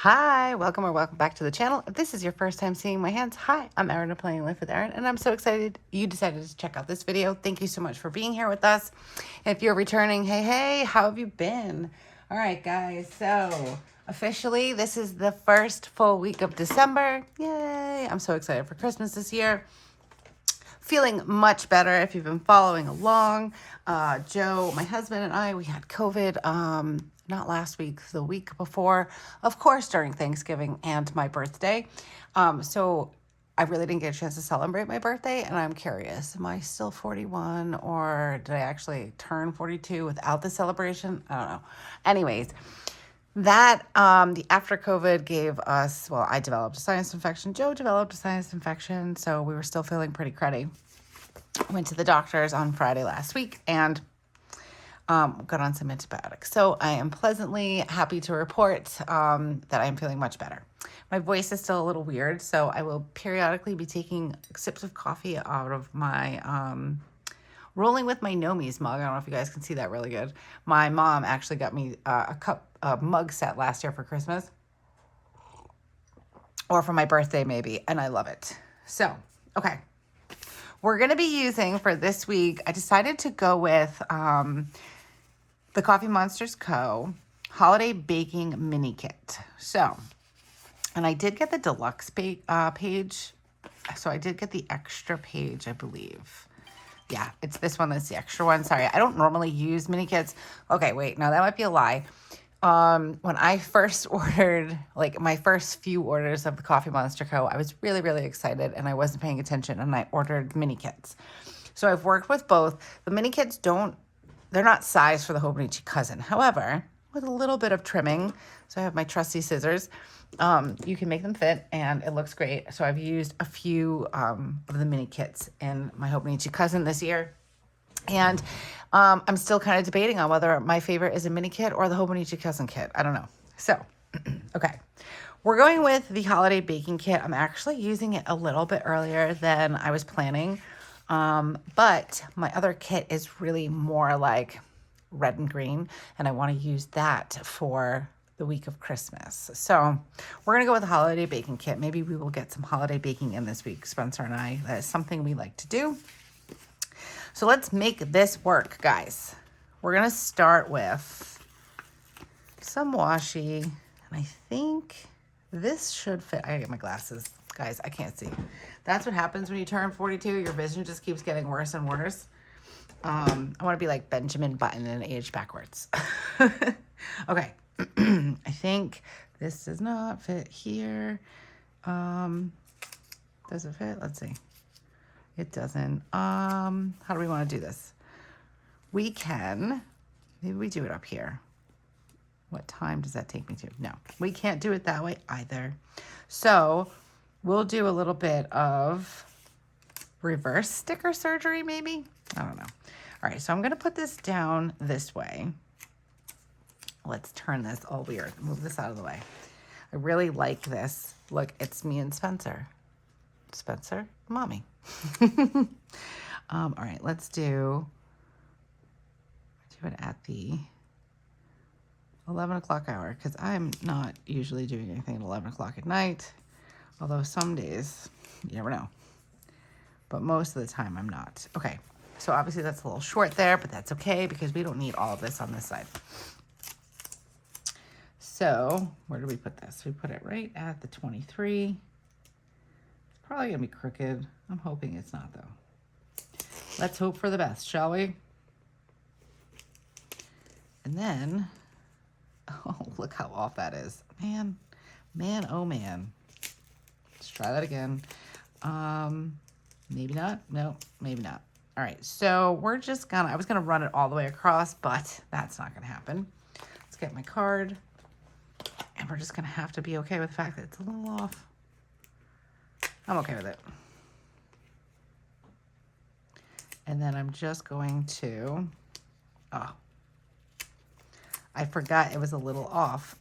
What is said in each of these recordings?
Hi, welcome or welcome back to the channel. If this is your first time seeing my hands, hi, I'm Erin of Planning Life with Erin, and I'm so excited you decided to check out this video. Thank you so much for being here with us. If you're returning, hey, how have you been? All right, guys, so officially, this is the first full week of December. Yay! I'm so excited for Christmas this year. Feeling much better if you've been following along. Joe, my husband, and I, we had COVID not last week, the week before, of course, during Thanksgiving and my birthday. So I really didn't get a chance to celebrate my birthday, and I'm curious, am I still 41 or did I actually turn 42 without the celebration? I don't know. Anyways, that the after COVID gave us, well, I developed a sinus infection. Joe developed a sinus infection, so we were still feeling pretty cruddy. Went to the doctors on Friday last week and got on some antibiotics. So I am pleasantly happy to report that I am feeling much better. My voice is still a little weird, so I will periodically be taking sips of coffee out of my Rolling with My Nomies mug. I don't know if you guys can see that really good. My mom actually got me a mug set last year for Christmas. Or for my birthday maybe, and I love it. So, okay. We're going to be using for this week, I decided to go with TheCoffeeMonsterzco Holiday Baking Mini Kit. So, and I did get the deluxe page. So I did get the extra page, I believe. Yeah, it's this one that's the extra one. Sorry, I don't normally use mini kits. Okay, wait, no, that might be a lie. When I first ordered, like my first few orders of the Coffee Monster Co., I was really, really excited and I wasn't paying attention and I ordered mini kits. So I've worked with both. The mini kits they're not sized for the Hobonichi Cousin. However, with a little bit of trimming, so I have my trusty scissors, you can make them fit and it looks great. So I've used a few of the mini kits in my Hobonichi Cousin this year. And I'm still kind of debating on whether my favorite is a mini kit or the Hobonichi Cousin kit. I don't know. So, okay. We're going with the holiday baking kit. I'm actually using it a little bit earlier than I was planning. But my other kit is really more like red and green. And I want to use that for the week of Christmas. So we're going to go with the holiday baking kit. Maybe we will get some holiday baking in this week, Spencer and I. That is something we like to do. So let's make this work, guys. We're going to start with some washi. And I think this should fit. I get my glasses. Guys, I can't see. That's what happens when you turn 42. Your vision just keeps getting worse and worse. I want to be like Benjamin Button and age backwards. Okay. I think this does not fit here. Does it fit? Let's see. It doesn't. How do we want to do this? We can, maybe we do it up here. What time does that take me to? No, we can't do it that way either. So we'll do a little bit of reverse sticker surgery, maybe? I don't know. All right, so I'm going to put this down this way. Let's turn this all weird. Move this out of the way. I really like this. Look, it's me and Spencer. Spencer, mommy. All right, let's do it at the 11 o'clock hour because I'm not usually doing anything at 11 o'clock at night, although some days, you never know. But most of the time I'm not. Okay, so obviously that's a little short there, but that's okay because we don't need all of this on this side. So where do we put this? We put it right at the 23. Probably gonna be crooked. I'm hoping it's not though. Let's hope for the best, shall we? And then, oh, look how off that is. Man, oh man. Let's try that again. Maybe not. No, maybe not. All right, so we're just gonna, I was gonna run it all the way across, but that's not gonna happen. Let's get my card. And we're just gonna have to be okay with the fact that it's a little off. I'm okay with it. And then I'm just going to, oh, I forgot it was a little off.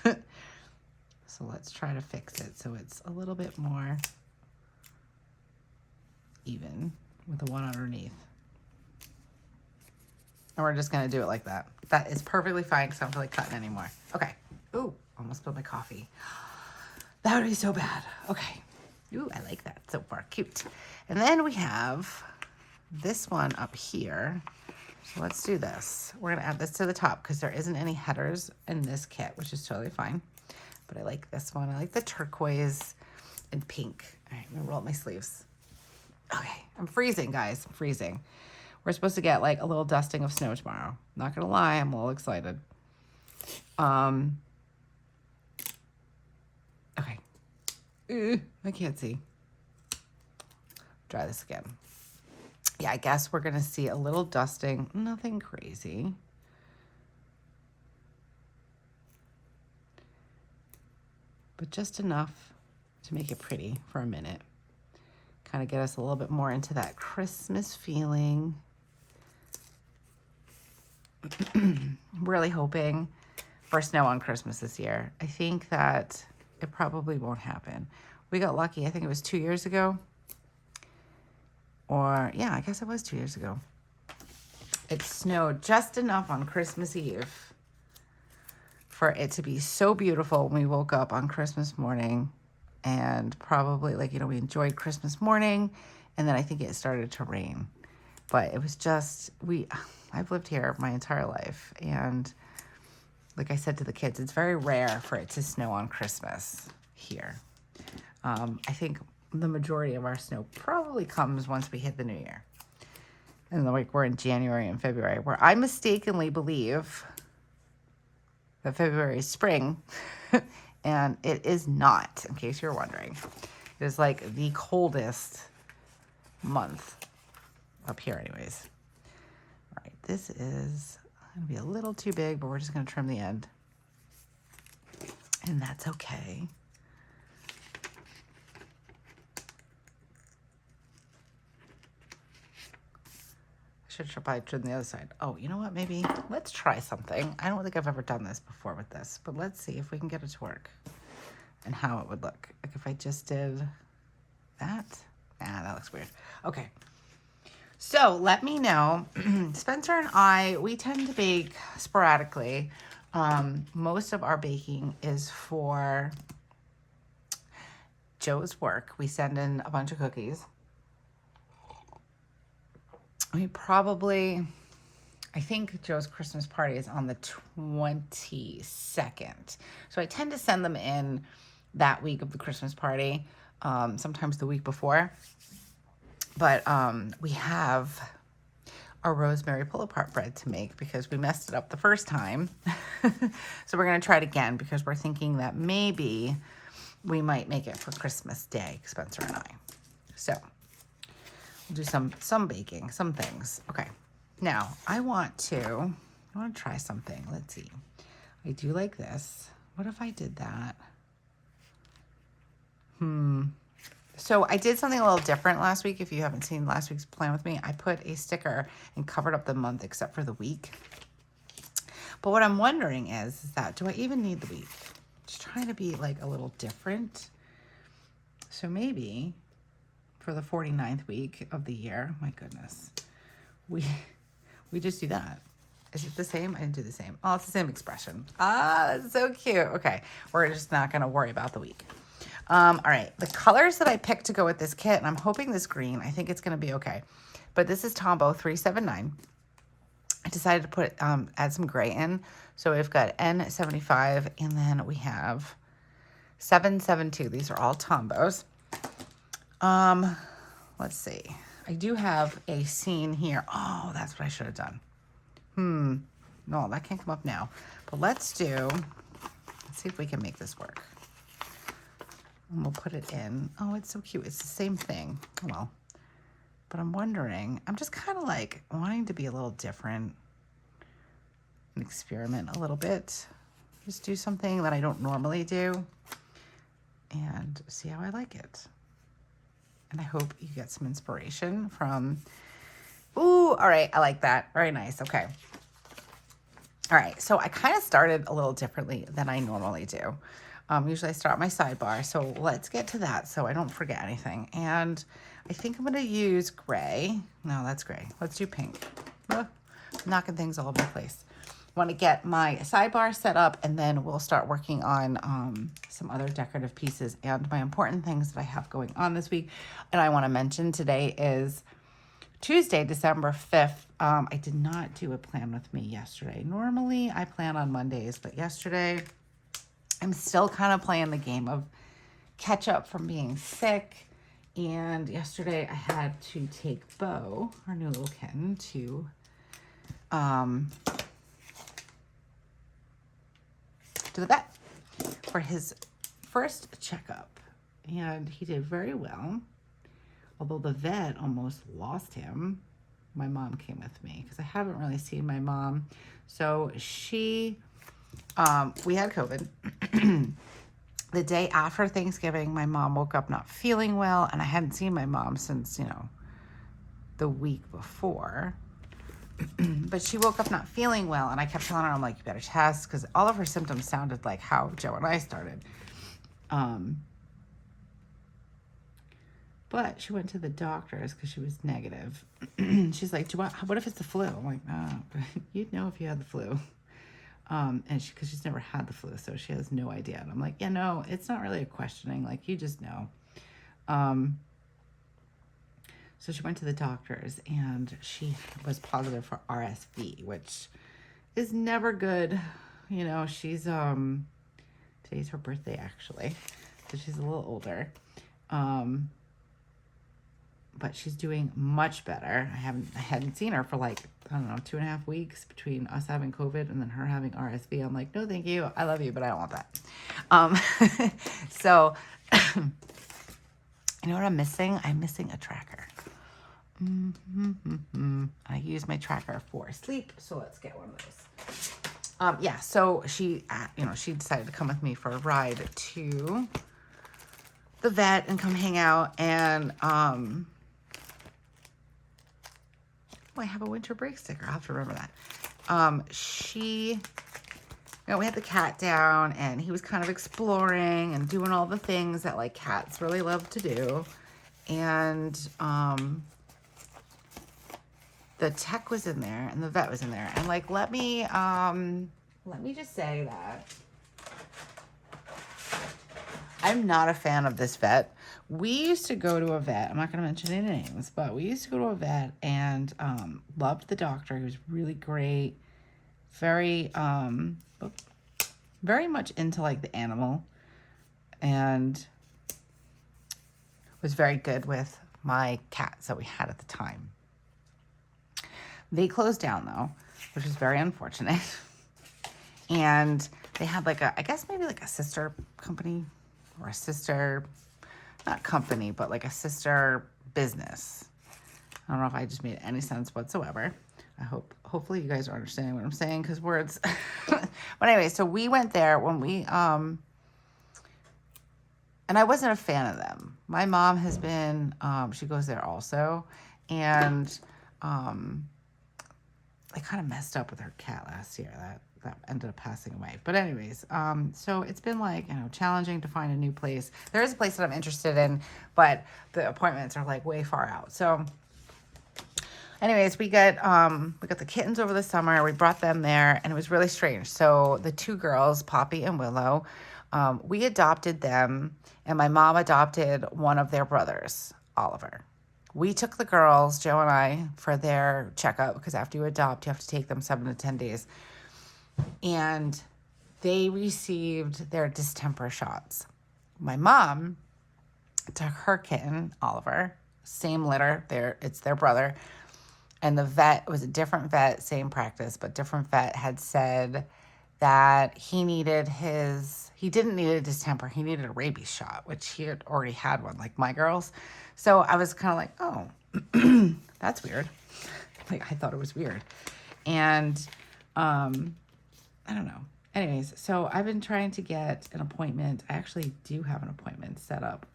So let's try to fix it so it's a little bit more even with the one underneath. And we're just gonna do it like that. That is perfectly fine because I don't feel like cutting anymore. Okay. Ooh, oh almost spilled my coffee. That would be so bad. Okay. Ooh, I like that so far. Cute. And then we have this one up here. So let's do this. We're going to add this to the top because there isn't any headers in this kit, which is totally fine. But I like this one. I like the turquoise and pink. All right, I'm going to roll up my sleeves. Okay, I'm freezing, guys. I'm freezing. We're supposed to get like a little dusting of snow tomorrow. Not going to lie, I'm a little excited. Okay. I can't see. Try this again. Yeah, I guess we're going to see a little dusting. Nothing crazy. But just enough to make it pretty for a minute. Kind of get us a little bit more into that Christmas feeling. Really hoping for snow on Christmas this year. I think that it probably won't happen. We got lucky. I think it was 2 years ago. Or, yeah, I guess it was 2 years ago. It snowed just enough on Christmas Eve for it to be so beautiful when we woke up on Christmas morning. And probably, like, you know, we enjoyed Christmas morning. And then I think it started to rain. But it was just, I've lived here my entire life. And like I said to the kids, it's very rare for it to snow on Christmas here. I think the majority of our snow probably comes once we hit the new year. And like we're in January and February, where I mistakenly believe that February is spring, and it is not, in case you're wondering. It is like the coldest month up here anyways. All right, this is going to be a little too big, but we're just going to trim the end. And that's okay. Should probably trim the other side. Oh, you know what? Maybe let's try something. I don't think I've ever done this before with this, but let's see if we can get it to work and how it would look. Like if I just did that. Nah, that looks weird. Okay. So let me know. Spencer and I, we tend to bake sporadically. Most of our baking is for Joe's work. We send in a bunch of cookies. We probably, I think Joe's Christmas party is on the 22nd. So I tend to send them in that week of the Christmas party, sometimes the week before. But we have our rosemary pull-apart bread to make because we messed it up the first time. So we're going to try it again because we're thinking that maybe we might make it for Christmas Day, Spencer and I. So we'll do some baking, some things. Okay. Now, I want to try something. Let's see. I do like this. What if I did that? So I did something a little different last week. If you haven't seen last week's Plan With Me, I put a sticker and covered up the month except for the week. But what I'm wondering is that, do I even need the week? Just trying to be like a little different. So maybe for the 49th week of the year, my goodness, we just do that. Is it the same? I didn't do the same. Oh, it's the same expression. Ah, that's so cute. Okay, we're just not going to worry about the week. All right, the colors that I picked to go with this kit, and I'm hoping this green, I think it's going to be okay. But this is Tombow 379. I decided to put add some gray in. So we've got N75, and then we have 772. These are all Tombows. Let's see. I do have a scene here. Oh, that's what I should have done. No, that can't come up now. But let's see if we can make this work. And we'll put it in. Oh, it's so cute. It's the same thing. Well, but I'm wondering, I'm just kind of like wanting to be a little different and experiment a little bit. Just do something that I don't normally do and see how I like it. And I hope you get some inspiration from, ooh, all right, I like that. Very nice, okay. All right, so I kind of started a little differently than I normally do. Usually I start my sidebar, so let's get to that so I don't forget anything. And I think I'm gonna use gray. No, that's gray. Let's do pink. Knocking things all over the place. want to get my sidebar set up, and then we'll start working on some other decorative pieces and my important things that I have going on this week. And I want to mention today is Tuesday, December 5th. I did not do a plan with me yesterday. Normally I plan on Mondays, but yesterday I'm still kind of playing the game of catch up from being sick. And yesterday I had to take Bo, our new little kitten, to the vet for his first checkup. And he did very well. Although the vet almost lost him. My mom came with me because I haven't really seen my mom. So we had COVID. The day after Thanksgiving, my mom woke up not feeling well, and I hadn't seen my mom since, the week before. But she woke up not feeling well, and I kept telling her, I'm like, you better test, because all of her symptoms sounded like how Joe and I started. But she went to the doctors because she was negative. She's like, what if it's the flu? I'm like, no, you'd know if you had the flu. And because she's never had the flu, so she has no idea. And I'm like, yeah, no, it's not really a questioning. Like, you just know. So she went to the doctors, and she was positive for RSV, which is never good. She's, today's her birthday, actually. So she's a little older. But she's doing much better. I hadn't seen her for 2.5 weeks between us having COVID and then her having RSV. I'm like, no, thank you. I love you, but I don't want that. So, you know what I'm missing? I'm missing a tracker. I use my tracker for sleep, so let's get one of those. Yeah, so she decided to come with me for a ride to the vet and come hang out, and I have a winter break sticker. I'll have to remember that. We had the cat down, and he was kind of exploring and doing all the things that cats really love to do. And the tech was in there, and the vet was in there. And let me just say that I'm not a fan of this vet. We used to go to a vet. I'm not going to mention any names, but we used to go to a vet and loved the doctor. He was really great. Very, very much into the animal, and was very good with my cats that we had at the time. They closed down though, which was very unfortunate. And they had I guess maybe a sister company, or a sister, not company, but a sister business. I don't know if I just made any sense whatsoever. Hopefully you guys are understanding what I'm saying, because words. But anyway, so we went there when we, and I wasn't a fan of them. My mom has been, she goes there also, and I kind of messed up with her cat last year. That ended up passing away. But anyways, so it's been challenging to find a new place. There is a place that I'm interested in, but the appointments are way far out. So anyways, we got the kittens over the summer. We brought them there, and it was really strange. So the two girls, Poppy and Willow, we adopted them, and my mom adopted one of their brothers, Oliver. We took the girls, Joe and I, for their checkup, because after you adopt, you have to take them 7 to 10 days. And they received their distemper shots. My mom took her kitten, Oliver, same litter, it's their brother. And the vet was a different vet, same practice, but different vet had said that he didn't need a distemper, he needed a rabies shot, which he had already had one, like my girls. So I was kind of like, oh, that's weird. I thought it was weird. And I don't know. Anyways, so I've been trying to get an appointment. I actually do have an appointment set up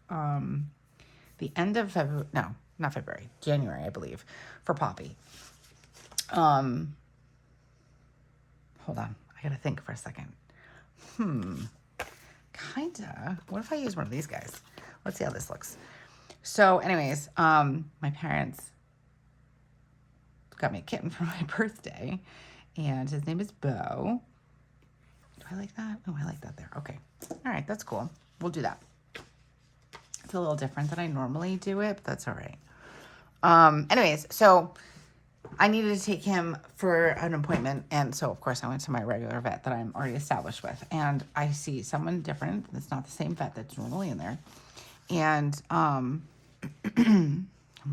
the end of February. No, not February. January, I believe, for Poppy. Hold on. I gotta think for a second. Kinda. What if I use one of these guys? Let's see how this looks. So anyways, my parents got me a kitten for my birthday, And his name is Bo. Do I like that? Oh, I like that there. Okay. All right, that's cool. We'll do that. It's a little different than I normally do it, but that's all right. Anyways, so I needed to take him for an appointment. And so, of course, I went to my regular vet that I'm already established with. And I see someone different. It's not the same vet that's normally in there. And I'm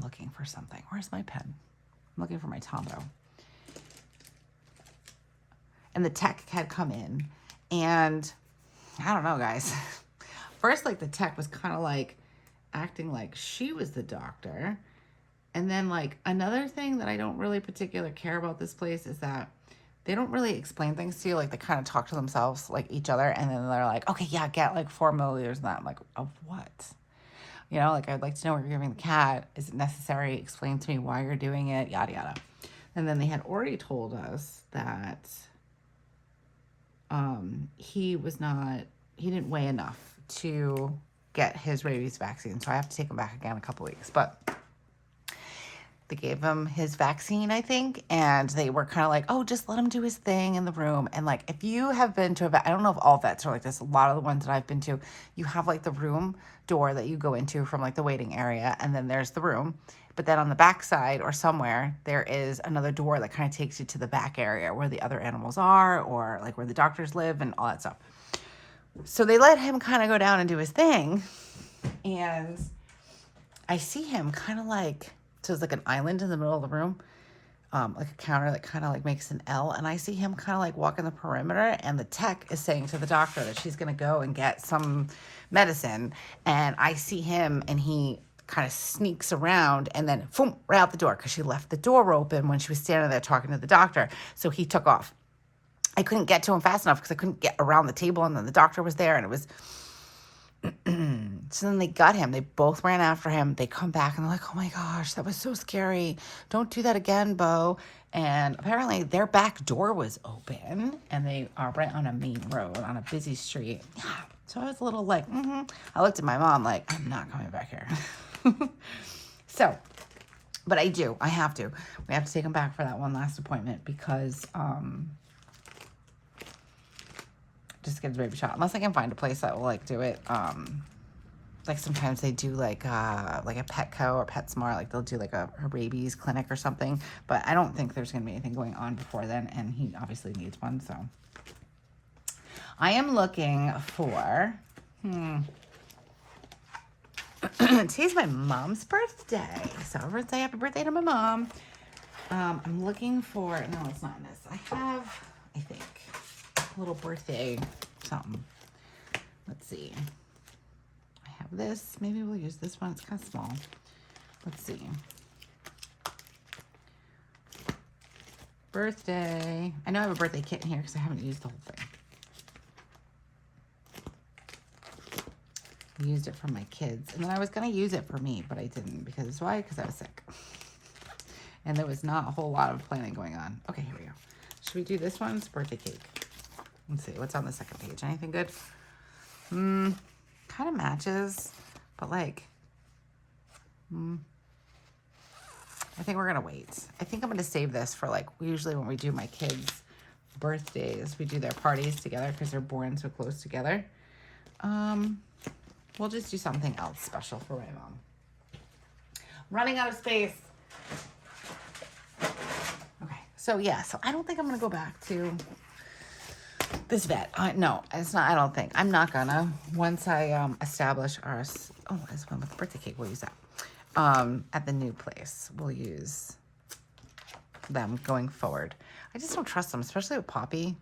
looking for something. Where's my pen? I'm looking for my Tombow. And the tech had come in. And I don't know, guys. First, like, the tech was kind of like acting like she was the doctor. And then, like, another thing that I don't really particularly care about this place is that they don't really explain things to you. Like, they kind of talk to themselves, like, each other. And then they're like, okay, yeah, get, like, 4 milliliters of that. I'm like, of what? You know, like, I'd like to know what you're giving the cat. Is it necessary? Explain to me why you're doing it, yada, yada. And then they had already told us that he didn't weigh enough to get his rabies vaccine. So I have to take him back again in a couple weeks. But they gave him his vaccine, I think, and they were kind of like, oh, just let him do his thing in the room. And, like, if you have been to a vet, I don't know if all vets are like this. A lot of the ones that I've been to, you have, like, the room door that you go into from, like, the waiting area, and then there's the room. But then on the back side or somewhere, there is another door that kind of takes you to the back area where the other animals are, or, like, where the doctors live and all that stuff. So they let him kind of go down and do his thing, and I see him kind of like... So it's like an island in the middle of the room, like a counter that kind of like makes an L. And I see him kind of like walking the perimeter, and the tech is saying to the doctor that she's going to go and get some medicine. And I see him, and he kind of sneaks around and then boom, right out the door, because she left the door open when she was standing there talking to the doctor. So he took off. I couldn't get to him fast enough because I couldn't get around the table, and then the doctor was there, and it was... So then they got him. They both ran after him. They come back and they're like, oh my gosh, that was so scary. Don't do that again, Bo. And apparently their back door was open, and they are right on a main road on a busy street. Yeah. So I was a little like, I looked at my mom like, I'm not coming back here. So, but I have to. We have to take him back for that one last appointment because, just get his baby shot, unless I can find a place that will like do it. Like sometimes they do like a Petco or PetSmart, like they'll do like a rabies clinic or something. But I don't think there's gonna be anything going on before then, and he obviously needs one. So I am looking for. Today's my mom's birthday, so happy birthday to my mom. I'm looking for. No, it's not in this. I have, I think, little birthday something. Let's see. I have this. Maybe we'll use this one. It's kind of small. Let's see. Birthday. I know I have a birthday kit in here because I haven't used the whole thing. I used it for my kids. And then I was going to use it for me, but I didn't. Because why? Because I was sick. And there was not a whole lot of planning going on. Okay, here we go. Should we do this one? It's birthday cake. Let's see, what's on the second page? Anything good? Kind of matches, but like, I think we're gonna wait. I think I'm gonna save this for like, usually when we do my kids' birthdays, we do their parties together because they're born so close together. We'll just do something else special for my mom. Running out of space. Okay, so yeah, so I don't think I'm gonna go back to this vet. No, it's not. I don't think. I'm not gonna. Once I establish our... Oh, this one with the birthday cake. We'll use that. At the new place. We'll use them going forward. I just don't trust them, especially with Poppy.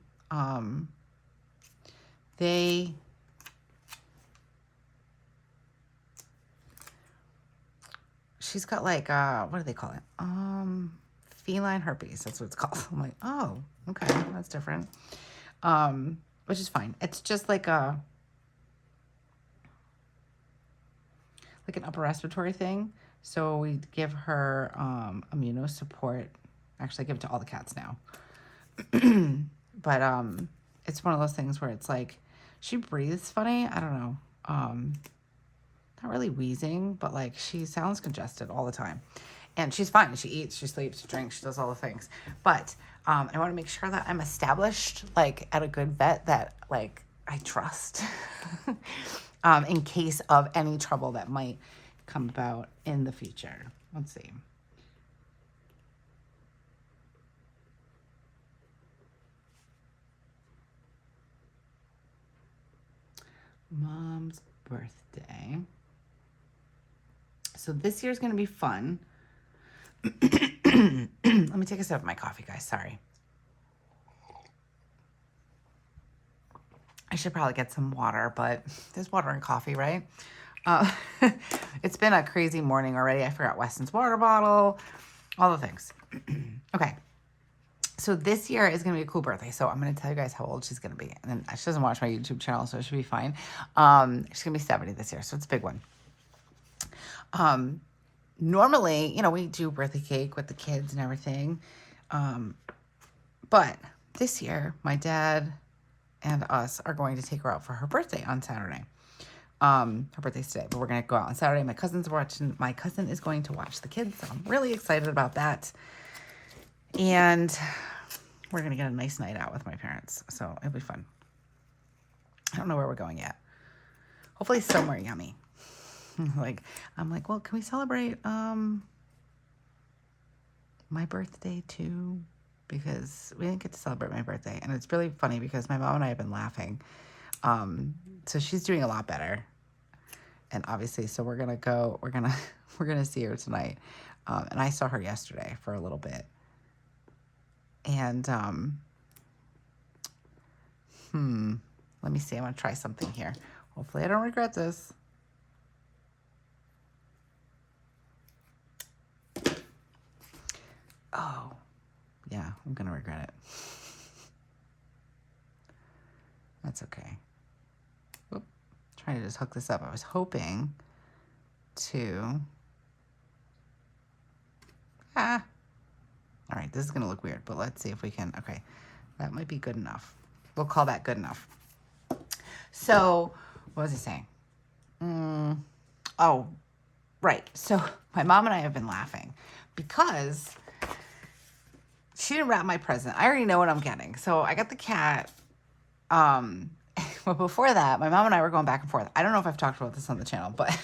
She's got like, what do they call it? Feline herpes. That's what it's called. I'm like, oh, okay. That's different. Which is fine. It's just like an upper respiratory thing. So we give her immunosupport. Actually, I give it to all the cats now. But it's one of those things where it's like she breathes funny. I don't know. Not really wheezing, but like she sounds congested all the time. And she's fine. She eats, she sleeps, she drinks, she does all the things. But I want to make sure that I'm established, like, at a good vet that, like, I trust in case of any trouble that might come about in the future. Let's see. Mom's birthday. So this year's going to be fun. Let me take a sip of my coffee, guys. Sorry. I should probably get some water, but there's water and coffee, right? It's been a crazy morning already. I forgot Weston's water bottle, all the things. Okay. So this year is going to be a cool birthday. So I'm going to tell you guys how old she's going to be. And she doesn't watch my YouTube channel, so it should be fine. She's going to be 70 this year, so it's a big one. Normally, you know, we do birthday cake with the kids and everything. But this year, my dad and us are going to take her out for her birthday on Saturday. Her birthday's today, but we're going to go out on Saturday. My cousin is going to watch the kids, so I'm really excited about that. And we're going to get a nice night out with my parents, so it'll be fun. I don't know where we're going yet. Hopefully somewhere yummy. I'm like, well, can we celebrate my birthday too? Because we didn't get to celebrate my birthday. And it's really funny because my mom and I have been laughing. So she's doing a lot better. And obviously, so we're going to see her tonight. And I saw her yesterday for a little bit. And, let me see. I'm going to try something here. Hopefully I don't regret this. Oh, yeah, I'm going to regret it. That's okay. Oop, trying to just hook this up. I was hoping to... All right, this is going to look weird, but let's see if we can... Okay, that might be good enough. We'll call that good enough. So, what was I saying? Oh, right. So, my mom and I have been laughing because... she didn't wrap my present. I already know what I'm getting. So I got the cat. But before that, my mom and I were going back and forth. I don't know if I've talked about this on the channel, but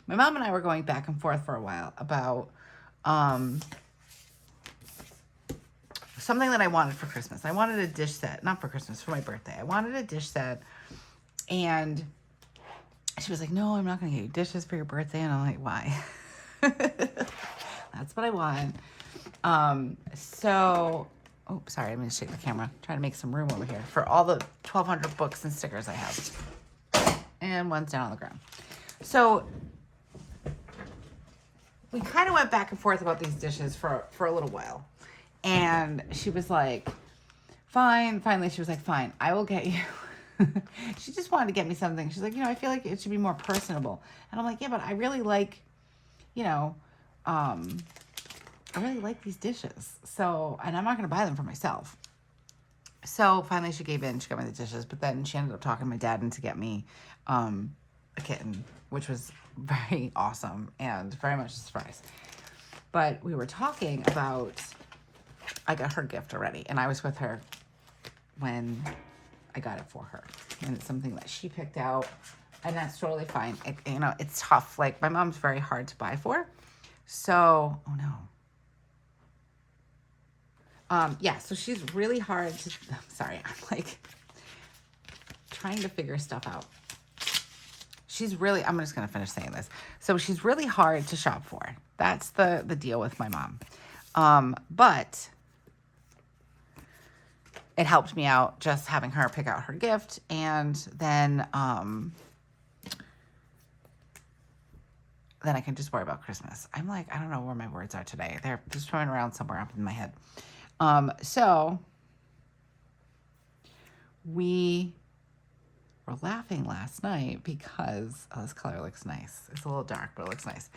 my mom and I were going back and forth for a while about something that I wanted for Christmas. I wanted a dish set. Not for Christmas, for my birthday. I wanted a dish set. And she was like, no, I'm not going to get you dishes for your birthday. And I'm like, why? That's what I want. So, oh, sorry, I'm going to shake the camera. Trying to make some room over here for all the 1,200 books and stickers I have. And one's down on the ground. So, we kind of went back and forth about these dishes for a little while. And she was like, fine. Finally, she was like, fine, I will get you. She just wanted to get me something. She's like, you know, I feel like it should be more personable. And I'm like, yeah, but I really like, you know, I really like these dishes. So, and I'm not going to buy them for myself. So finally she gave in. She got me the dishes. But then she ended up talking my dad into get me a kitten, which was very awesome and very much a surprise. But we were talking about, I got her gift already. And I was with her when I got it for her. And it's something that she picked out. And that's totally fine. You know, it's tough. Like, my mom's very hard to buy for. So, oh no. Yeah, so she's really hard to, sorry, I'm like trying to figure stuff out. She's really, I'm just going to finish saying this. So she's really hard to shop for. That's the deal with my mom. But it helped me out just having her pick out her gift. And then I can just worry about Christmas. I'm like, I don't know where my words are today. They're just swimming around somewhere up in my head. So we were laughing last night because, oh, this color looks nice. It's a little dark, but it looks nice.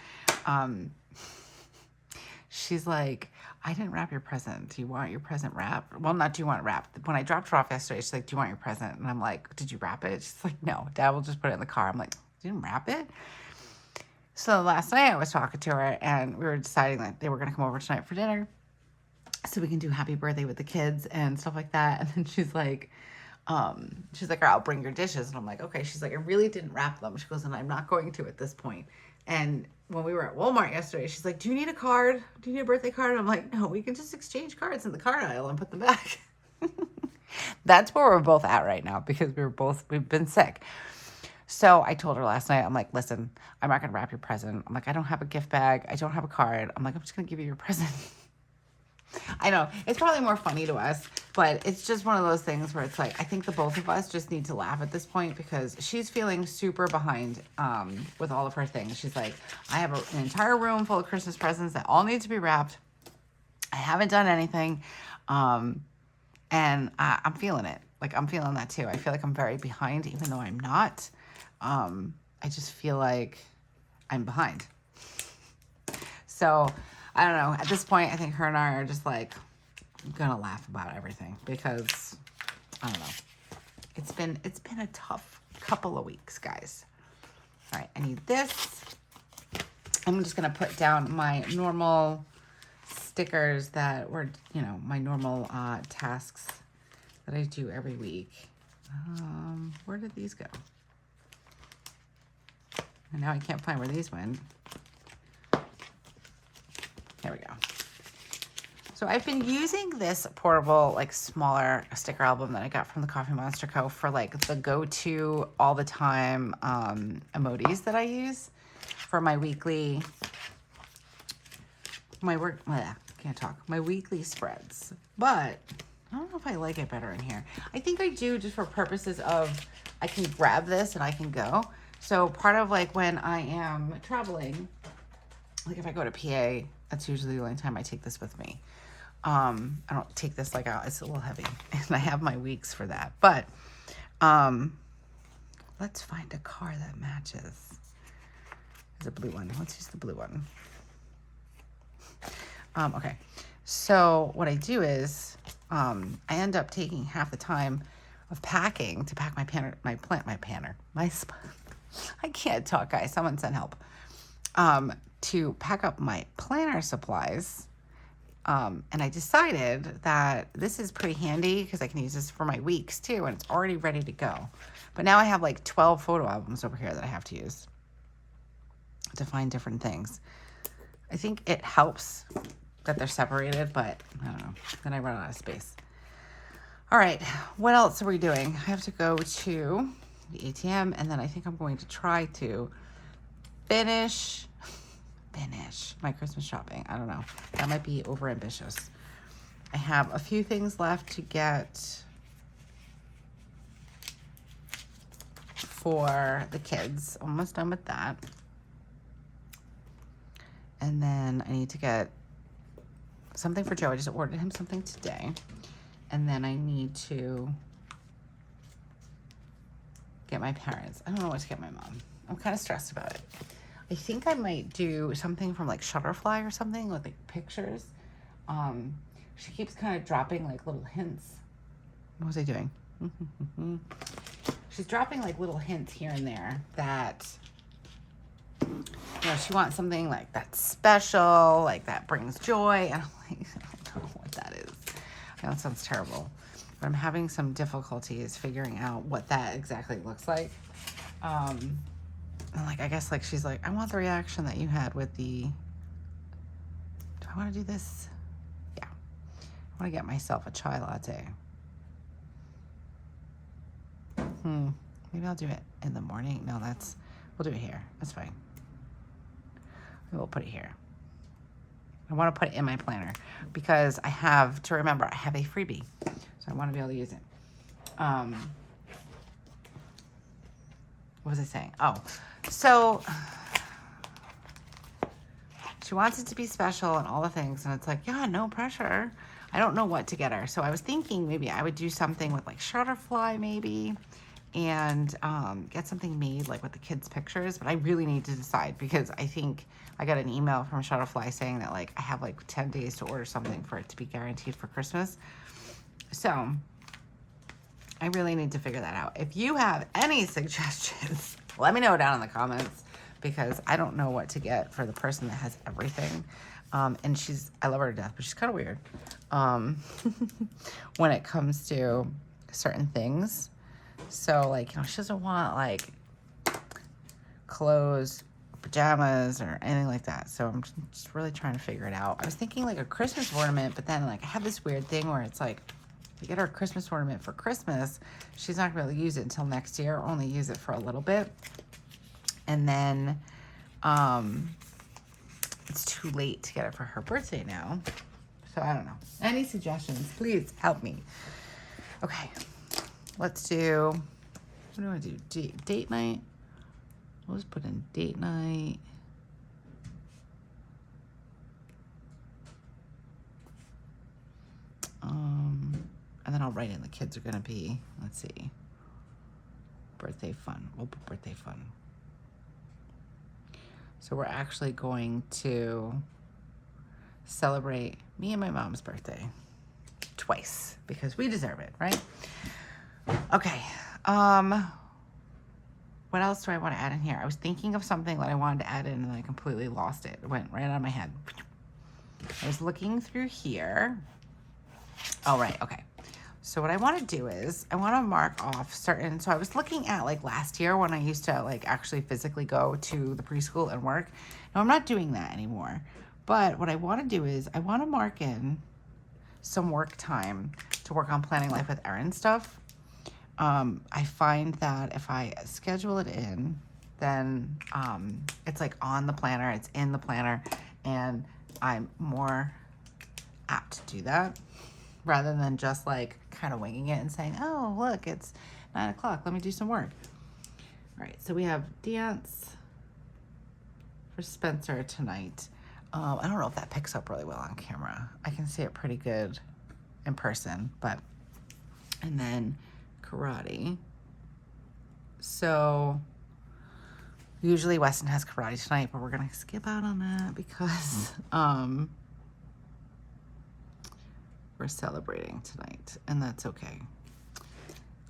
She's like, I didn't wrap your present. Do you want your present wrapped? Well, not do you want it wrapped. When I dropped her off yesterday, she's like, do you want your present? And I'm like, did you wrap it? She's like, no, Dad will just put it in the car. I'm like, you didn't wrap it? So last night I was talking to her and we were deciding that they were going to come over tonight for dinner. so we can do happy birthday with the kids and stuff like that. And then she's like, I'll bring your dishes. And I'm like, okay. She's like, I really didn't wrap them. She goes, and I'm not going to at this point. And when we were at Walmart yesterday, she's like, do you need a card? Do you need a birthday card? And I'm like, no, we can just exchange cards in the card aisle and put them back. That's where we're both at right now because we've been sick. So I told her last night, I'm like, listen, I'm not going to wrap your present. I'm like, I don't have a gift bag. I don't have a card. I'm like, I'm just going to give you your present. I know it's probably more funny to us, but it's just one of those things where it's like, I think the both of us just need to laugh at this point because she's feeling super behind with all of her things. She's like, I have an entire room full of Christmas presents that all need to be wrapped. I haven't done anything. And I'm feeling it. Like, I'm feeling that too. I feel like I'm very behind, even though I'm not. I just feel like I'm behind. So I don't know. At this point, I think her and I are just like gonna laugh about everything because I don't know. It's been a tough couple of weeks, guys. All right, I need this. I'm just gonna put down my normal stickers that were, my normal tasks that I do every week. Where did these go? And now I can't find where these went. There we go. So I've been using this portable, like smaller sticker album that I got from TheCoffeeMonsterzco for like the go-to all the time emojis that I use for my weekly, my weekly spreads. But I don't know if I like it better in here. I think I do just for purposes of I can grab this and I can go. So part of like when I am traveling, like if I go to PA, that's usually the only time I take this with me. I don't take this like out. It's a little heavy and I have my weeks for that. But let's find a car that matches. There's a blue one. Let's use the blue one. Okay. So what I do is I end up taking half the time of packing to pack I can't talk, guys. Someone send help. To pack up my planner supplies. And I decided that this is pretty handy because I can use this for my weeks too, and it's already ready to go. But now I have like 12 photo albums over here that I have to use to find different things. I think it helps that they're separated, but I don't know. Then I run out of space. All right, what else are we doing? I have to go to the ATM, and then I think I'm going to try to finish my Christmas shopping. I don't know. That might be over ambitious. I have a few things left to get for the kids. Almost done with that. And then I need to get something for Joe. I just ordered him something today. And then I need to get my parents. I don't know what to get my mom. I'm kind of stressed about it. I think I might do something from like Shutterfly or something with like pictures. She keeps kind of dropping like little hints. What was I doing? She's dropping like little hints here and there that, she wants something like that's special, like that brings joy. And I'm like, I don't know what that is. I know it sounds terrible, but I'm having some difficulties figuring out what that exactly looks like. And like, I guess like she's like, I want the reaction that you had with the, do I want to do this? Yeah. I want to get myself a chai latte. Maybe I'll do it in the morning. No, we'll do it here. That's fine. We'll put it here. I want to put it in my planner because I have to remember I have a freebie. So I want to be able to use it. What was I saying? Oh, so she wants it to be special and all the things. And it's like, yeah, no pressure. I don't know what to get her. So I was thinking maybe I would do something with like Shutterfly maybe and get something made like with the kids' pictures. But I really need to decide because I think I got an email from Shutterfly saying that like I have like 10 days to order something for it to be guaranteed for Christmas. So I really need to figure that out. If you have any suggestions, let me know down in the comments because I don't know what to get for the person that has everything. And I love her to death, but she's kind of weird. when it comes to certain things. So like, you know, she doesn't want like clothes, pajamas, or anything like that. So I'm just really trying to figure it out. I was thinking like a Christmas ornament, but then like I have this weird thing where it's like, you get her a Christmas ornament for Christmas, she's not gonna be able to use it until next year, only use it for a little bit. And then it's too late to get it for her birthday now. So I don't know. Any suggestions? Please help me. Okay, let's do, what do I do? Date night? We'll just put in date night. And then I'll write in the kids are gonna be, let's see, birthday fun. We'll put birthday fun. So we're actually going to celebrate me and my mom's birthday twice because we deserve it, right? Okay. What else do I want to add in here? I was thinking of something that I wanted to add in and I completely lost it. It went right out of my head. I was looking through here. Oh, right. Okay. So what I want to do is I want to mark off certain, so I was looking at like last year when I used to like actually physically go to the preschool and work. Now I'm not doing that anymore. But what I want to do is I want to mark in some work time to work on Planning Life with Erin stuff. I find that if I schedule it in, then it's like on the planner, it's in the planner, and I'm more apt to do that rather than just like kind of winging it and saying, oh, look, it's 9 o'clock. Let me do some work. All right, so we have dance for Spencer tonight. I don't know if that picks up really well on camera. I can see it pretty good in person, but, and then karate. So usually Weston has karate tonight, but we're gonna skip out on that because we're celebrating tonight, and that's okay.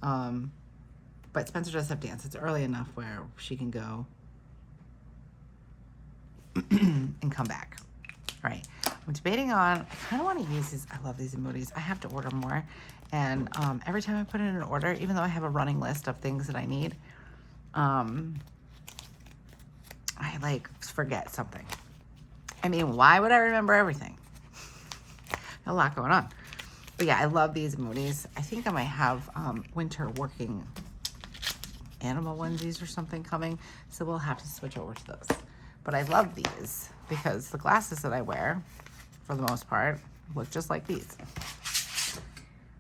But Spencer does have dance. It's early enough where she can go and come back. All right, I'm debating on, I kind of want to use these, I love these emojis. I have to order more. And every time I put in an order, even though I have a running list of things that I need, I like forget something. I mean, why would I remember everything? A lot going on. But yeah, I love these emojis. I think I might have winter working animal onesies or something coming, so we'll have to switch over to those. But I love these because the glasses that I wear, for the most part, look just like these.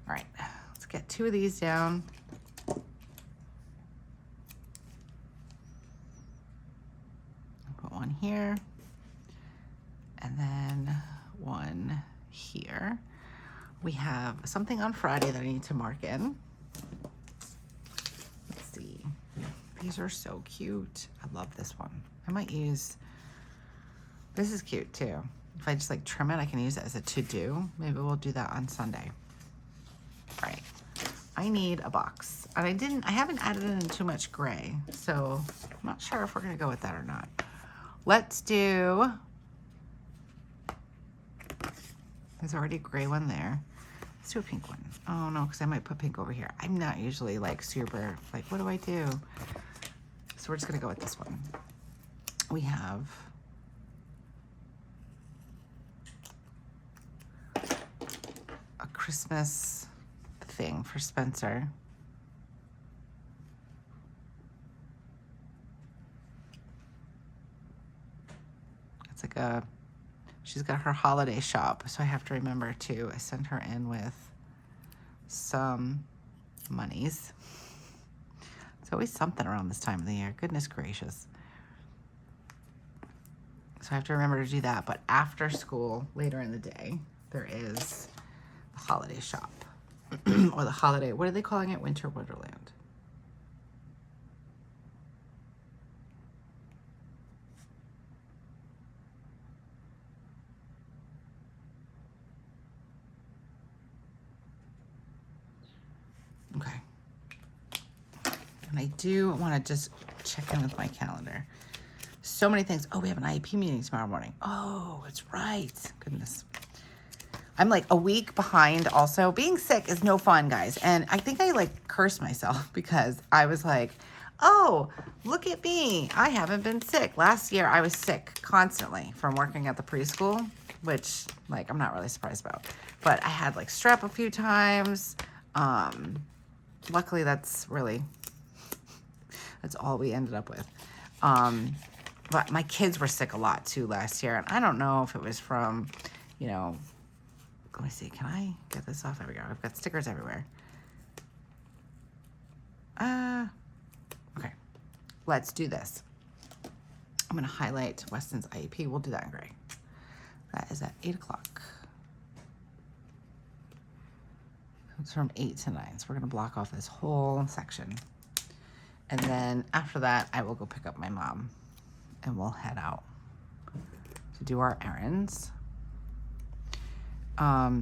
All right, let's get 2 of these down. Put one here, and then one here. We have something on Friday that I need to mark in. Let's see. These are so cute. I love this one. I might use, this is cute too. If I just like trim it, I can use it as a to-do. Maybe we'll do that on Sunday. All right, I need a box. And I haven't added in too much gray, so I'm not sure if we're gonna go with that or not. Let's do, there's already a gray one there. Let's do a pink one. Oh no, because I might put pink over here. I'm not usually like super, like what do I do? So we're just gonna go with this one. We have a Christmas thing for Spencer. It's like a, she's got her holiday shop, so I have to remember to send her in with some monies. It's always something around this time of the year. Goodness gracious. So I have to remember to do that. But after school, later in the day, there is the holiday shop. Or the holiday, what are they calling it? Winter Wonderland. Okay. And I do want to just check in with my calendar. So many things. Oh, we have an IEP meeting tomorrow morning. Oh, it's right. Goodness. I'm like a week behind also. Being sick is no fun, guys. And I think I like cursed myself because I was like, oh, look at me. I haven't been sick. Last year I was sick constantly from working at the preschool, which like I'm not really surprised about. But I had like strep a few times. Luckily that's all we ended up with. But my kids were sick a lot too last year. And I don't know if it was from, you know, let me see. Can I get this off? There we go. I've got stickers everywhere. Okay. Let's do this. I'm going to highlight Weston's IEP. We'll do that in gray. That is at 8 o'clock. It's from 8 to 9. So we're going to block off this whole section. And then after that, I will go pick up my mom. And we'll head out to do our errands.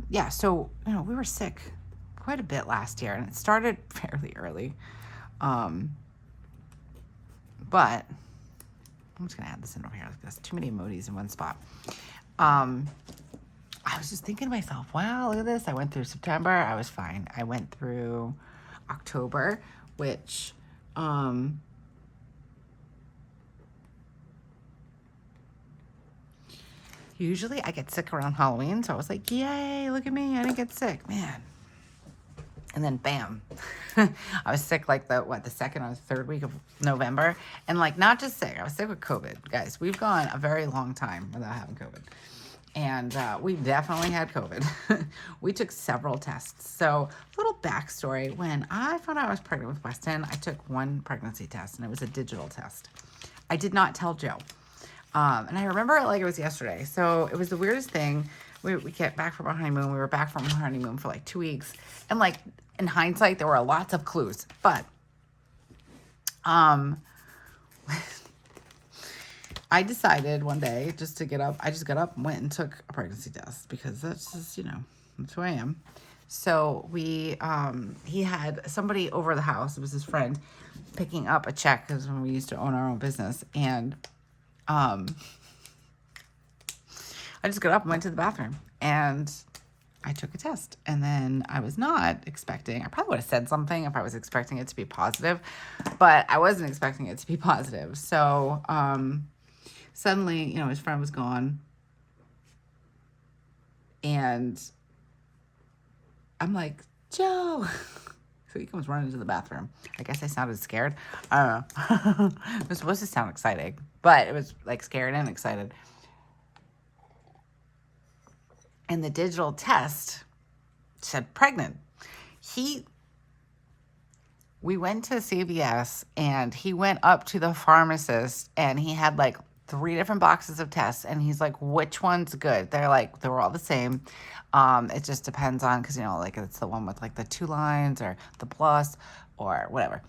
Yeah, so, you know, we were sick quite a bit last year, and it started fairly early. But I'm just going to add this in over here like this. Too many emojis in one spot. I was just thinking to myself, wow, look at this. I went through September. I was fine. I went through October, which, usually I get sick around Halloween, so I was like, yay, look at me, I didn't get sick, man. And then bam, I was sick like the second or third week of November. And like, not just sick, I was sick with COVID. Guys, we've gone a very long time without having COVID. And we definitely had COVID. We took several tests. So little backstory, when I found out I was pregnant with Weston, I took one pregnancy test and it was a digital test. I did not tell Joe. And I remember it like it was yesterday. So it was the weirdest thing. We get back from our honeymoon. We were back from our honeymoon for like 2 weeks. And like in hindsight, there were lots of clues. But I decided one day just to get up. I just got up and went and took a pregnancy test because that's just, you know, that's who I am. So he had somebody over the house. It was his friend picking up a check because when we used to own our own business. And I just got up and went to the bathroom and I took a test. And then I was not expecting, I probably would have said something if I was expecting it to be positive, but I wasn't expecting it to be positive. So suddenly, you know, his friend was gone. And I'm like, Joe. So he comes running to the bathroom. I guess I sounded scared. I don't know. It was supposed to sound exciting, but it was like scared and excited. And the digital test said pregnant. We went to CVS and he went up to the pharmacist and he had like 3 different boxes of tests and he's like, which one's good? They're like, they were all the same. It just depends on, cause you know, like it's the one with like the 2 lines or the plus or whatever,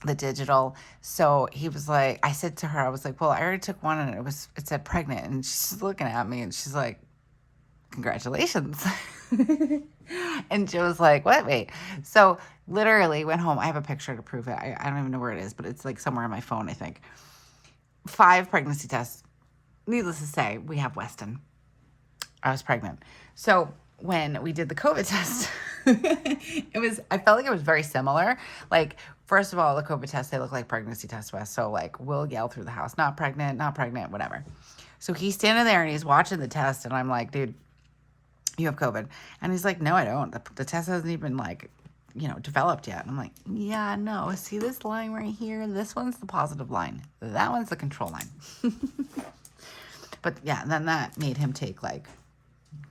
the digital. So he was like, I said to her, I was like, well, I already took one and it said pregnant. And she's looking at me and she's like, congratulations. And Joe's like, what? Wait. So literally went home. I have a picture to prove it. I don't even know where it is, but it's like somewhere on my phone, I think. 5 pregnancy tests. Needless to say, we have Weston. I was pregnant. So when we did the COVID test, I felt like it was very similar. Like, first of all, the COVID tests, they look like pregnancy tests to us. So like, we'll yell through the house, not pregnant, whatever. So he's standing there and he's watching the test and I'm like, dude, you have COVID. And he's like, no, I don't. The test hasn't even like, you know, developed yet. And I'm like, yeah, no. See this line right here? This one's the positive line. That one's the control line. But yeah, then that made him take like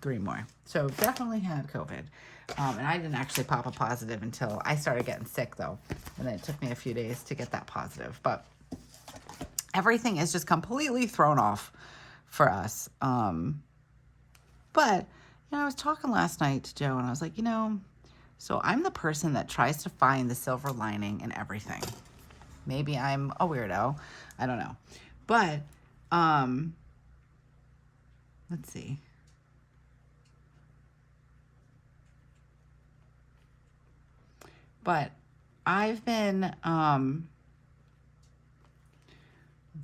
3 more. So definitely had COVID. And I didn't actually pop a positive until I started getting sick though. And then it took me a few days to get that positive. But everything is just completely thrown off for us. But, you know, I was talking last night to Joe and I was like, you know, so I'm the person that tries to find the silver lining in everything. Maybe I'm a weirdo. I don't know. But, let's see. But I've been, let's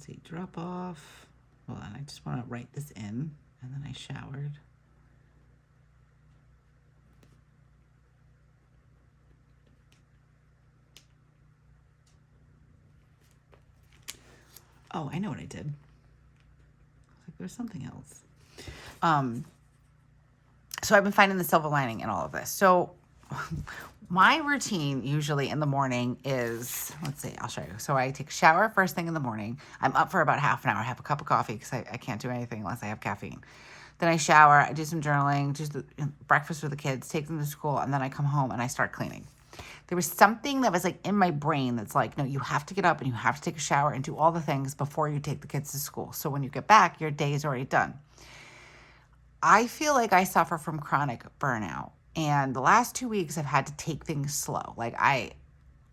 see, drop off. Hold on, I just want to write this in. And then I showered. Oh, I know what I did. Like there's something else. So I've been finding the silver lining in all of this. So my routine usually in the morning is, let's see, I'll show you. So I take a shower first thing in the morning. I'm up for about half an hour. I have a cup of coffee because I can't do anything unless I have caffeine. Then I shower, I do some journaling, do breakfast with the kids, take them to school, and then I come home and I start cleaning. There was something that was like in my brain that's like, no, you have to get up and you have to take a shower and do all the things before you take the kids to school. So when you get back, your day is already done. I feel like I suffer from chronic burnout. And the last 2 weeks I've had to take things slow. Like I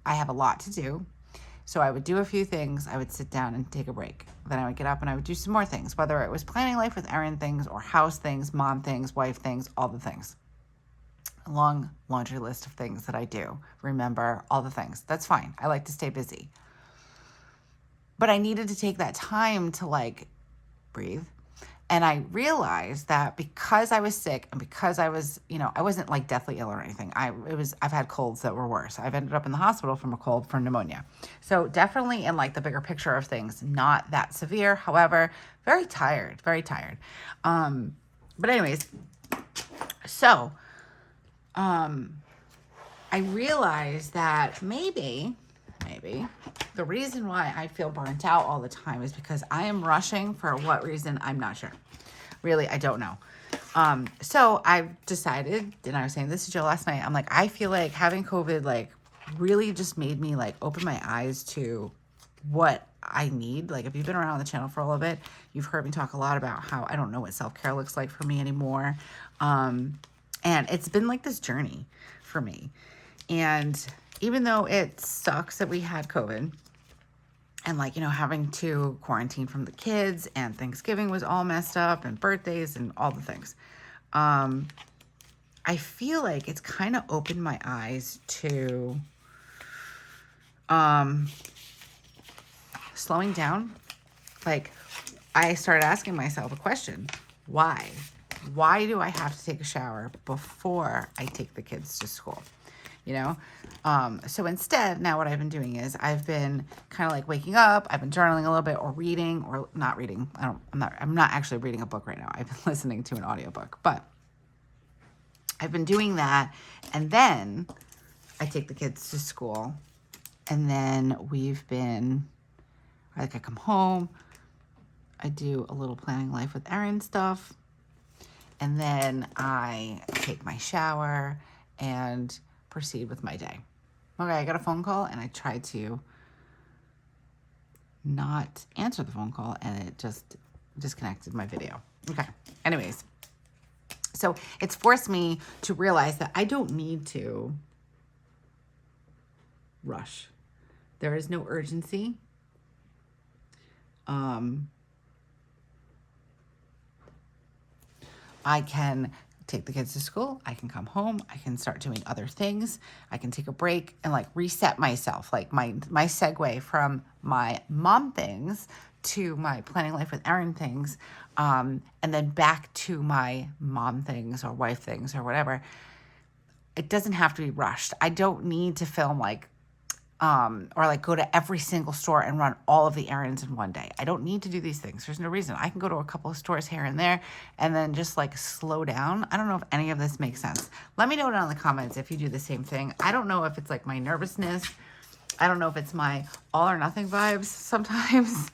have a lot to do. So I would do a few things. I would sit down and take a break. Then I would get up and I would do some more things, whether it was planning life with Erin things or house things, mom things, wife things, all the things. A long laundry list of things that I do. Remember all the things. That's fine. I like to stay busy. But I needed to take that time to like breathe. And I realized that because I was sick and because I was, I wasn't like deathly ill or anything. I've had colds that were worse. I've ended up in the hospital from a cold for pneumonia. So definitely in like the bigger picture of things, not that severe. However, very tired, very tired. But anyways, so, I realized that maybe the reason why I feel burnt out all the time is because I am rushing for what reason, I'm not sure. Really, I don't know. So I've decided, and I was saying this to Joe last night, I'm like, I feel like having COVID, like, really just made me, like, open my eyes to what I need. Like, if you've been around the channel for a little bit, you've heard me talk a lot about how I don't know what self-care looks like for me anymore. And it's been, like, this journey for me. And even though it sucks that we had COVID and like, having to quarantine from the kids and Thanksgiving was all messed up and birthdays and all the things. I feel like it's kind of opened my eyes to slowing down. Like I started asking myself a question. Why? Why do I have to take a shower before I take the kids to school? So instead, now what I've been doing is I've been kind of like waking up, I've been journaling a little bit or reading or not reading. I'm not actually reading a book right now. I've been listening to an audiobook, but I've been doing that. And then I take the kids to school and then I come home, I do a little planning life with Erin stuff. And then I take my shower and proceed with my day. Okay, I got a phone call and I tried to not answer the phone call and it just disconnected my video. Okay, anyways. So it's forced me to realize that I don't need to rush. There is no urgency. I can take the kids to school. I can come home. I can start doing other things. I can take a break and like reset myself. Like my segue from my mom things to my planning life with Erin things, and then back to my mom things or wife things or whatever. It doesn't have to be rushed. I don't need to film like or like go to every single store and run all of the errands in one day. I don't need to do these things. There's no reason. I can go to a couple of stores here and there and then just like slow down. I don't know if any of this makes sense. Let me know down in the comments if you do the same thing. I don't know if it's like my nervousness. I don't know if it's my all or nothing vibes sometimes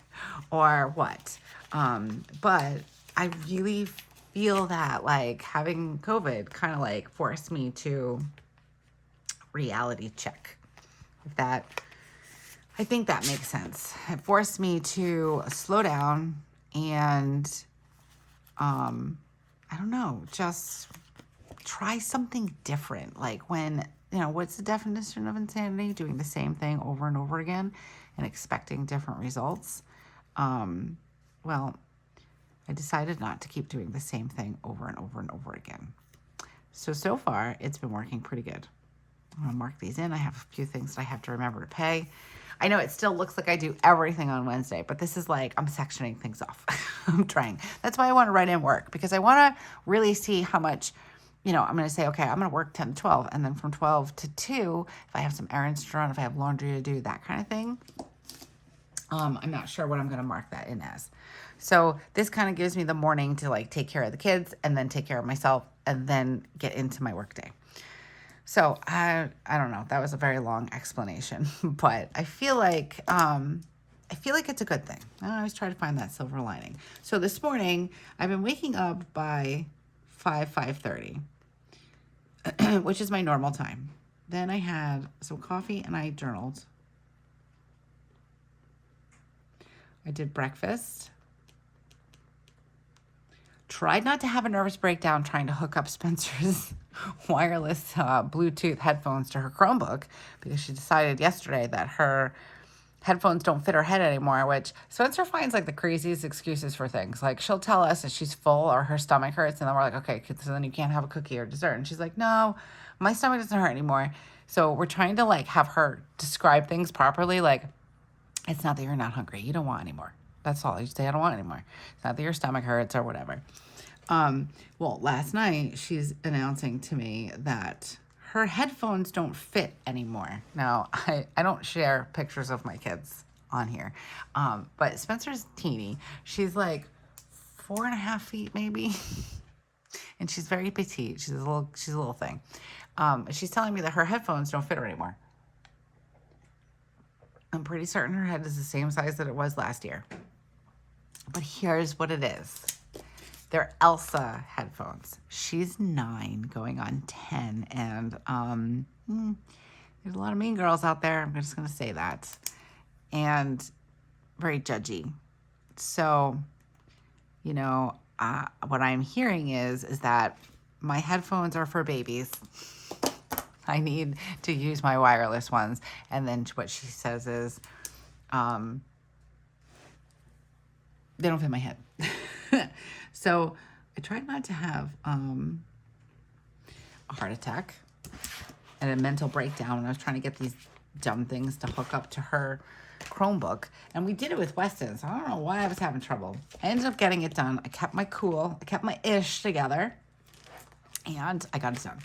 or what. But I really feel that like having COVID kind of like forced me to reality check. I think that makes sense. It forced me to slow down and, I don't know, just try something different. Like when, what's the definition of insanity? Doing the same thing over and over again and expecting different results. Well, I decided not to keep doing the same thing over and over and over again. So far, it's been working pretty good. I'm going to mark these in. I have a few things that I have to remember to pay. I know it still looks like I do everything on Wednesday, but this is like I'm sectioning things off. I'm trying. That's why I want to write in work because I want to really see how much, I'm going to say, okay, I'm going to work 10 to 12. And then from 12 to 2, if I have some errands to run, if I have laundry to do, that kind of thing, I'm not sure what I'm going to mark that in as. So this kind of gives me the morning to like take care of the kids and then take care of myself and then get into my work day. So I don't know. That was a very long explanation, but I feel like it's a good thing. I always try to find that silver lining. So this morning I've been waking up by 5:30, which is my normal time. Then I had some coffee and I journaled. I did breakfast. Tried not to have a nervous breakdown trying to hook up Spencer's wireless Bluetooth headphones to her Chromebook because she decided yesterday that her headphones don't fit her head anymore, which Spencer finds like the craziest excuses for things. Like she'll tell us that she's full or her stomach hurts, and then we're like, okay, so then you can't have a cookie or dessert. And she's like, no, my stomach doesn't hurt anymore. So we're trying to like have her describe things properly. Like, it's not that you're not hungry. You don't want anymore. That's all. You say, I don't want anymore. It's not that your stomach hurts or whatever. Well, last night she's announcing to me that her headphones don't fit anymore. Now, I don't share pictures of my kids on here. But Spencer's teeny. She's like 4.5 feet maybe. And she's very petite. She's a little thing. She's telling me that her headphones don't fit her anymore. I'm pretty certain her head is the same size that it was last year. But here's what it is. They're Elsa headphones. She's 9 going on 10. And there's a lot of mean girls out there. I'm just going to say that. And very judgy. So, you know, what I'm hearing is that my headphones are for babies. I need to use my wireless ones. And then what she says is, they don't fit my head. So I tried not to have a heart attack and a mental breakdown when I was trying to get these dumb things to hook up to her Chromebook. And we did it with Weston, so I don't know why I was having trouble. I ended up getting it done. I kept my cool. I kept my ish together. And I got it done.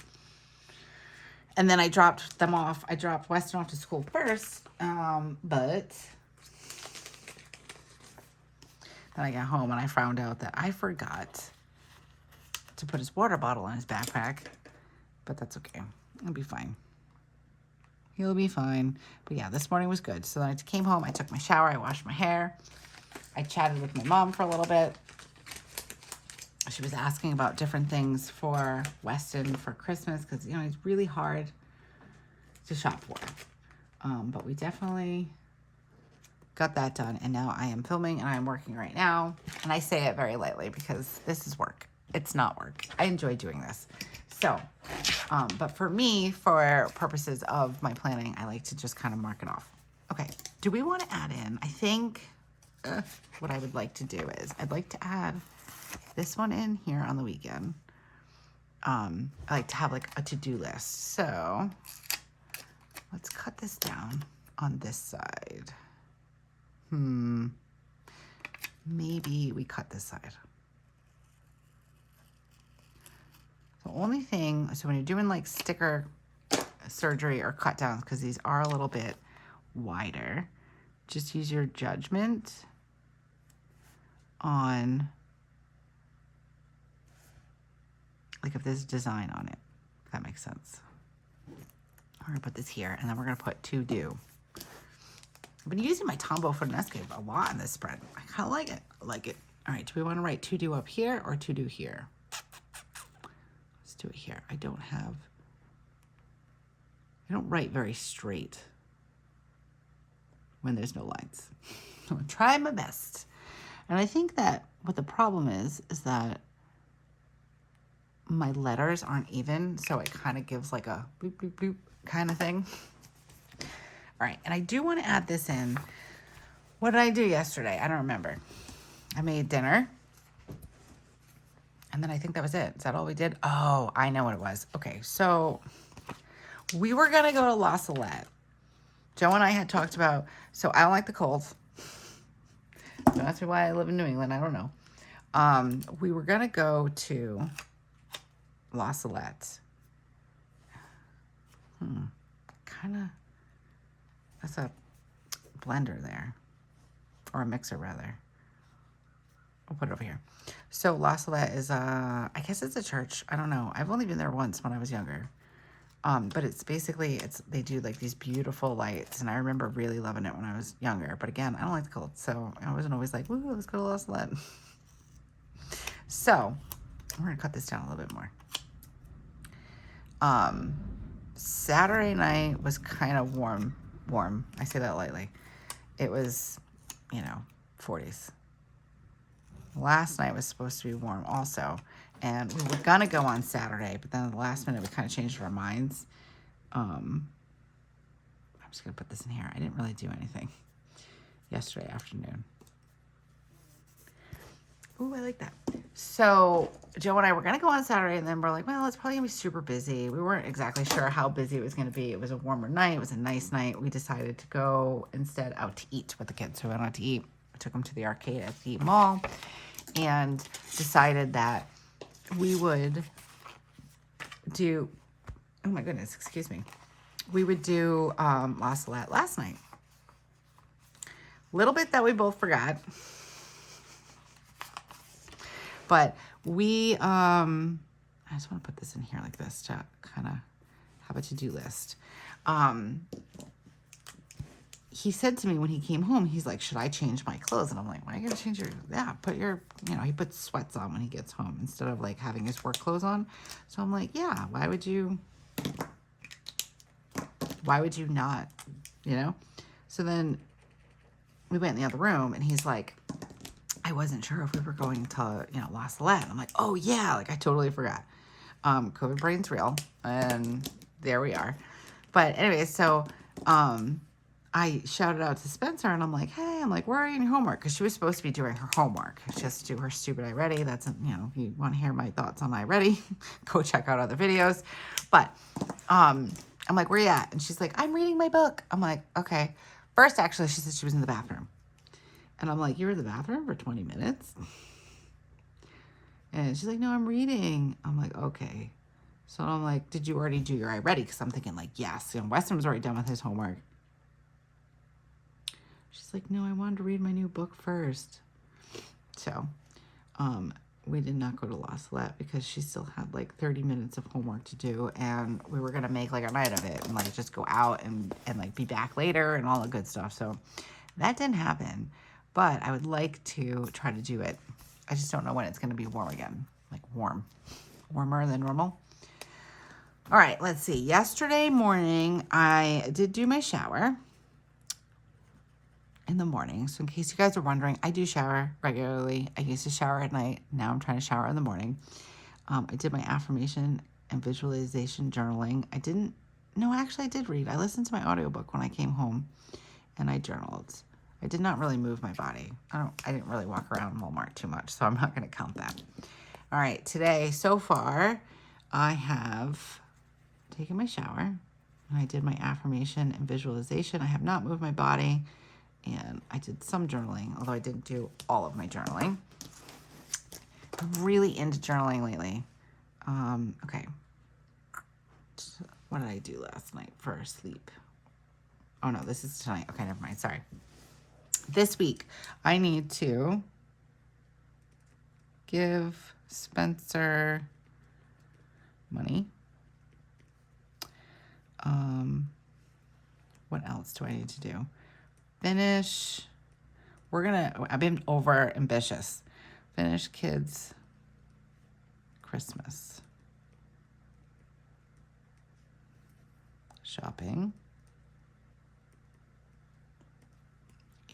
And then I dropped them off. I dropped Weston off to school first, but then I got home and I found out that I forgot to put his water bottle in his backpack, but that's okay. It'll be fine. He'll be fine. But yeah, this morning was good. So then I came home, I took my shower, I washed my hair. I chatted with my mom for a little bit. She was asking about different things for Weston for Christmas because, you know, it's really hard to shop for. But we definitely got that done. And now I am filming and I'm working right now. And I say it very lightly because this is work. It's not work. I enjoy doing this. So, but for me, for purposes of my planning, I like to just kind of mark it off. Okay, do we want to add in? I think what I would like to do is I'd like to add this one in here on the weekend. I like to have like a to-do list. So let's cut this down on this side. Maybe we cut this side. The only thing, so when you're doing like sticker surgery or cut downs, because these are a little bit wider, just use your judgment on like if there's design on it, if that makes sense. We're gonna put this here and then we're gonna put to do. I've been using my Tombow Finalizing a lot in this spread. I kind of like it. I like it. All right, do we want to write to do up here or to do here? Let's do it here. I don't write very straight when there's no lines. I'm gonna try my best. And I think that what the problem is that my letters aren't even, so it kind of gives like a bloop, bloop, bloop kind of thing. All right, and I do want to add this in. What did I do yesterday? I don't remember. I made dinner. And then I think that was it. Is that all we did? Oh, I know what it was. Okay, so we were going to go to La Salette. Joe and I had talked about, so I don't like the cold. Don't ask me why I live in New England. I don't know. We were going to go to La Salette. Kind of, that's a blender there. or a mixer rather. I'll put it over here. So La Salette is I guess it's a church. I don't know. I've only been there once when I was younger. But it's basically, they do like these beautiful lights, and I remember really loving it when I was younger. But again, I don't like the cold, so I wasn't always like, woo, let's go to La Salette. So we're gonna cut this down a little bit more. Saturday night was kind of warm. I say that lightly. It was, 40s. Last night was supposed to be warm also. And we were going to go on Saturday, but then at the last minute, we kind of changed our minds. I'm just going to put this in here. I didn't really do anything yesterday afternoon. Ooh, I like that. So Joe and I were going to go on Saturday, and then we're like, well, it's probably going to be super busy. We weren't exactly sure how busy it was going to be. It was a warmer night. It was a nice night. We decided to go instead out to eat with the kids. So we went out to eat. I took them to the arcade at the mall and decided that we would do, oh my goodness, excuse me. We would do La Salette last night. Little bit that we both forgot. But we, I just want to put this in here like this to kind of have a to-do list. He said to me when he came home, he's like, should I change my clothes? And I'm like, why are you going to change your, put your, he puts sweats on when he gets home instead of like having his work clothes on. So I'm like, yeah, why would you not, So then we went in the other room and he's like, I wasn't sure if we were going to, La Salette. I'm like, oh yeah, like I totally forgot. COVID brain's real, and there we are. But anyway, so, I shouted out to Spencer and I'm like, hey, where are you in your homework? Because she was supposed to be doing her homework. She has to do her stupid iReady. That's, if you want to hear my thoughts on iReady, go check out other videos. But I'm like, where you at? And she's like, I'm reading my book. I'm like, okay. First, actually, she said she was in the bathroom. And I'm like, you were in the bathroom for 20 minutes? And she's like, no, I'm reading. I'm like, okay. So I'm like, did you already do your iReady? Because I'm thinking like, yes. Weston was already done with his homework. She's like, no, I wanted to read my new book first. So, we did not go to La Salette because she still had like 30 minutes of homework to do, and we were gonna make like a night of it and like just go out and like be back later and all the good stuff. So that didn't happen, but I would like to try to do it. I just don't know when it's gonna be warm again, like warmer than normal. All right, let's see. Yesterday morning, I did do my shower in the morning. So in case you guys are wondering, I do shower regularly. I used to shower at night. Now I'm trying to shower in the morning. I did my affirmation and visualization journaling. I did read. I listened to my audiobook when I came home and I journaled. I did not really move my body. I didn't really walk around Walmart too much, so I'm not going to count that. All right, today, so far, I have taken my shower and I did my affirmation and visualization. I have not moved my body. And I did some journaling, although I didn't do all of my journaling. I'm really into journaling lately. Okay. What did I do last night for sleep? Oh, no, this is tonight. Okay, never mind. Sorry. This week, I need to give Spencer money. What else do I need to do? Finish. I've been over ambitious. Finish kids' Christmas shopping.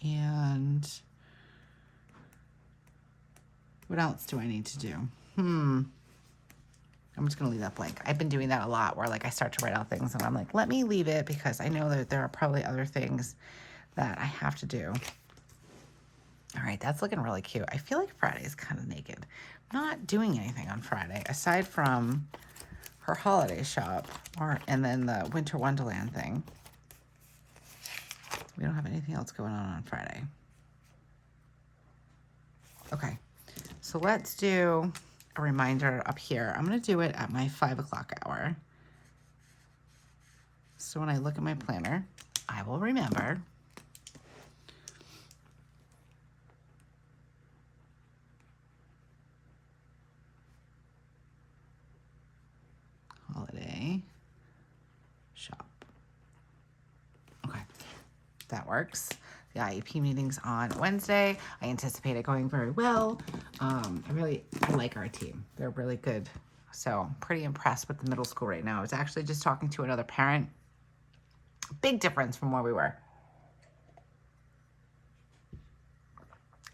And what else do I need to do? I'm just going to leave that blank. I've been doing that a lot where like I start to write out things and I'm like, let me leave it because I know that there are probably other things that I have to do. All right, that's looking really cute. I feel like Friday is kind of naked. I'm not doing anything on Friday aside from her holiday shop and then the Winter Wonderland thing. We don't have anything else going on Friday. Okay, so let's do a reminder up here. I'm going to do it at my 5 o'clock hour. So when I look at my planner, I will remember. that works. The IEP meeting's on Wednesday. I anticipate it going very well. I like our team. They're really good. So I'm pretty impressed with the middle school right now. I was actually just talking to another parent. Big difference from where we were.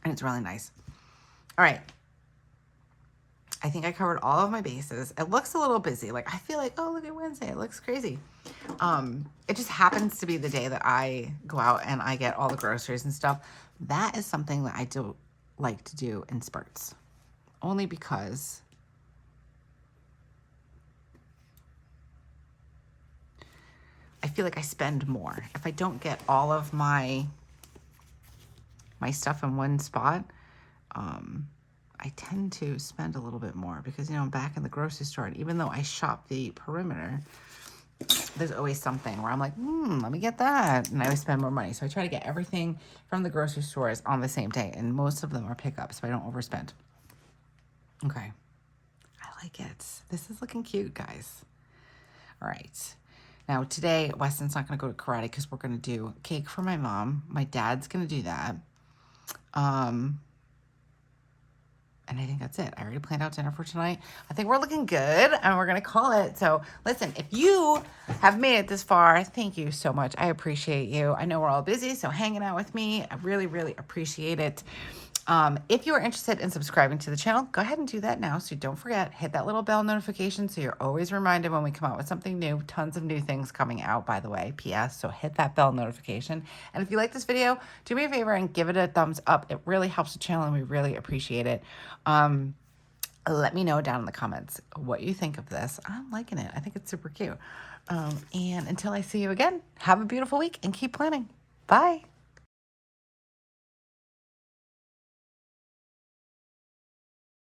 And it's really nice. All right. I think I covered all of my bases. It looks a little busy. Like, I feel like, oh, look at Wednesday. It looks crazy. It just happens to be the day that I go out and I get all the groceries and stuff. That is something that I do like to do in spurts. Only because I feel like I spend more. If I don't get all of my stuff in one spot, I tend to spend a little bit more because, you know, I'm back in the grocery store. And even though I shop the perimeter, there's always something where I'm like, let me get that. And I always spend more money. So I try to get everything from the grocery stores on the same day. And most of them are pickups, so I don't overspend. Okay. I like it. This is looking cute, guys. All right. Now, today, Weston's not going to go to karate because we're going to do cake for my mom. My dad's going to do that. And I think that's it. I already planned out dinner for tonight. I think we're looking good and we're going to call it. So listen, if you have made it this far, thank you so much. I appreciate you. I know we're all busy, so hanging out with me, I really, really appreciate it. If you are interested in subscribing to the channel, go ahead and do that now. So don't forget, hit that little bell notification so you're always reminded when we come out with something new. Tons of new things coming out, by the way, PS. So hit that bell notification. And if you like this video, do me a favor and give it a thumbs up. It really helps the channel and we really appreciate it. Let me know down in the comments what you think of this. I'm liking it. I think it's super cute. And until I see you again, have a beautiful week and keep planning. Bye.